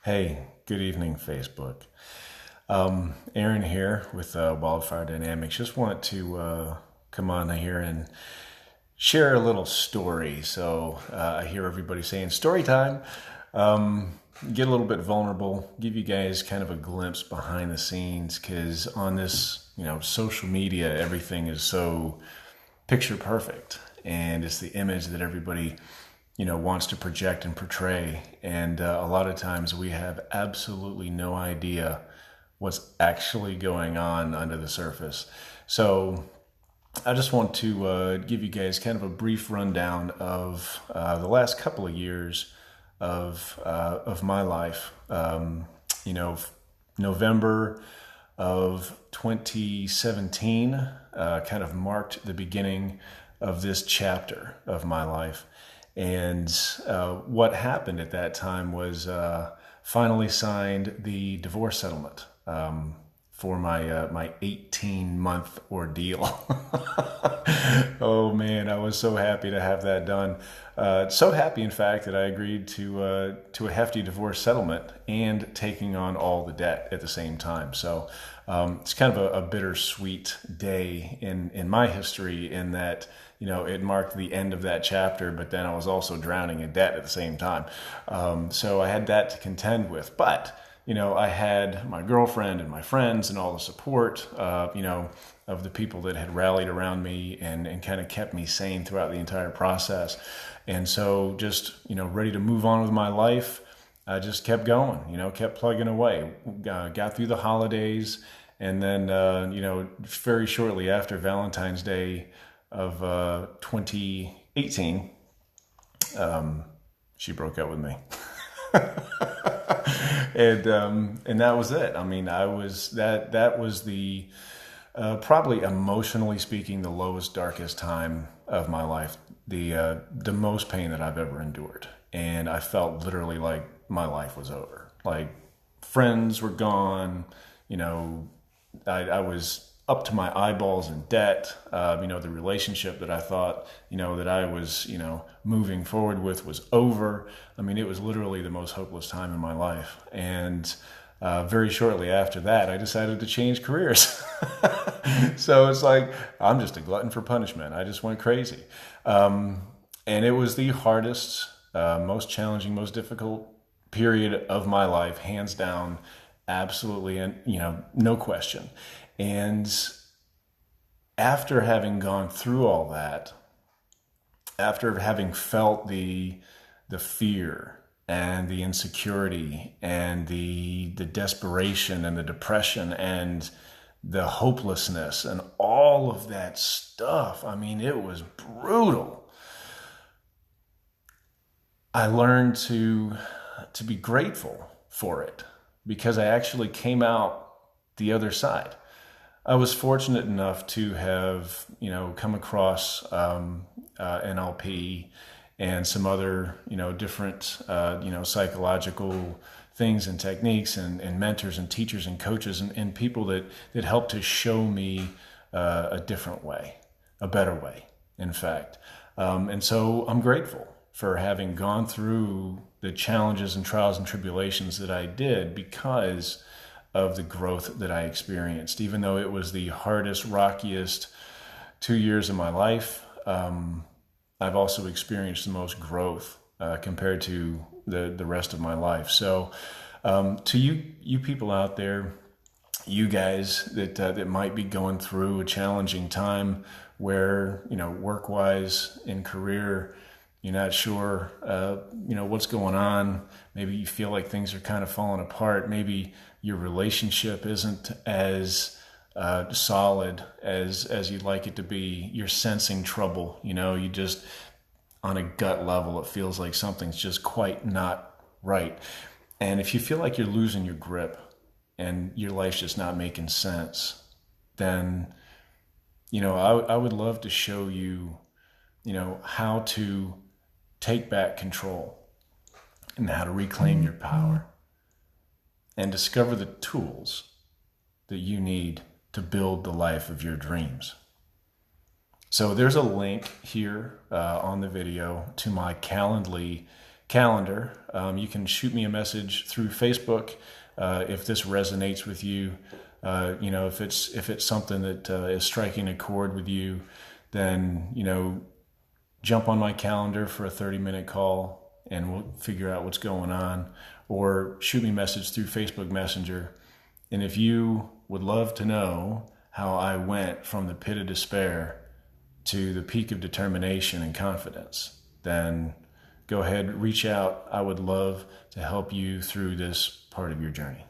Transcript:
Hey, good evening, Facebook. Aaron here with Wildfire Dynamics. Just want to come on here and share a little story. I hear everybody saying story time. Get a little bit vulnerable, give you guys kind of a glimpse behind the scenes, because on this, social media, everything is so picture perfect, and it's the image that everybody wants to project and portray. And a lot of times we have absolutely no idea what's actually going on under the surface. So I just want to give you guys kind of a brief rundown of the last couple of years of my life. November of 2017 kind of marked the beginning of this chapter of my life. And what happened at that time was finally signed the divorce settlement for my 18-month ordeal. Oh man, I was so happy to have that done. So happy, in fact, that I agreed to a hefty divorce settlement and taking on all the debt at the same time. So it's kind of a bittersweet day in my history, in that it marked the end of that chapter, but then I was also drowning in debt at the same time. So I had that to contend with. But I had my girlfriend and my friends and all the support, of the people that had rallied around me and kind of kept me sane throughout the entire process. And so just, ready to move on with my life, I just kept going, kept plugging away, got through the holidays. And then, very shortly after Valentine's Day of 2018, she broke up with me. And that was it. I mean, that was the probably, emotionally speaking, the lowest, darkest time of my life, the most pain that I've ever endured. And I felt literally like my life was over. Like, friends were gone. I was up to my eyeballs in debt. The relationship that I thought, that I was, moving forward with was over. I mean, it was literally the most hopeless time in my life. And very shortly after that, I decided to change careers. So it's like, I'm just a glutton for punishment. I just went crazy. And it was the hardest, most challenging, most difficult period of my life, hands down, absolutely, and no question. And after having gone through all that, after having felt the fear and the insecurity and the desperation and the depression and the hopelessness and all of that stuff, I mean, it was brutal. I learned to be grateful for it, because I actually came out the other side. I was fortunate enough to have, come across NLP and some other, different, psychological things and techniques and mentors and teachers and coaches and people that helped to show me a different way, a better way, in fact. And so I'm grateful for having gone through the challenges and trials and tribulations that I did, because of the growth that I experienced. Even though it was the hardest, rockiest 2 years of my life, I've also experienced the most growth compared to the rest of my life. So to you people out there, you guys that might be going through a challenging time where, work-wise, in career, you're not sure, what's going on. Maybe you feel like things are kind of falling apart. Maybe your relationship isn't as solid as you'd like it to be. You're sensing trouble. You just, on a gut level, it feels like something's just quite not right. And if you feel like you're losing your grip and your life's just not making sense, then, I would love to show you, how to take back control and how to reclaim your power and discover the tools that you need to build the life of your dreams. So there's a link here on the video to my Calendly calendar. You can shoot me a message through Facebook if this resonates with you. If it's something that is striking a chord with you, then jump on my calendar for a 30-minute call, and we'll figure out what's going on. Or shoot me a message through Facebook Messenger. And if you would love to know how I went from the pit of despair to the peak of determination and confidence, then go ahead, reach out. I would love to help you through this part of your journey.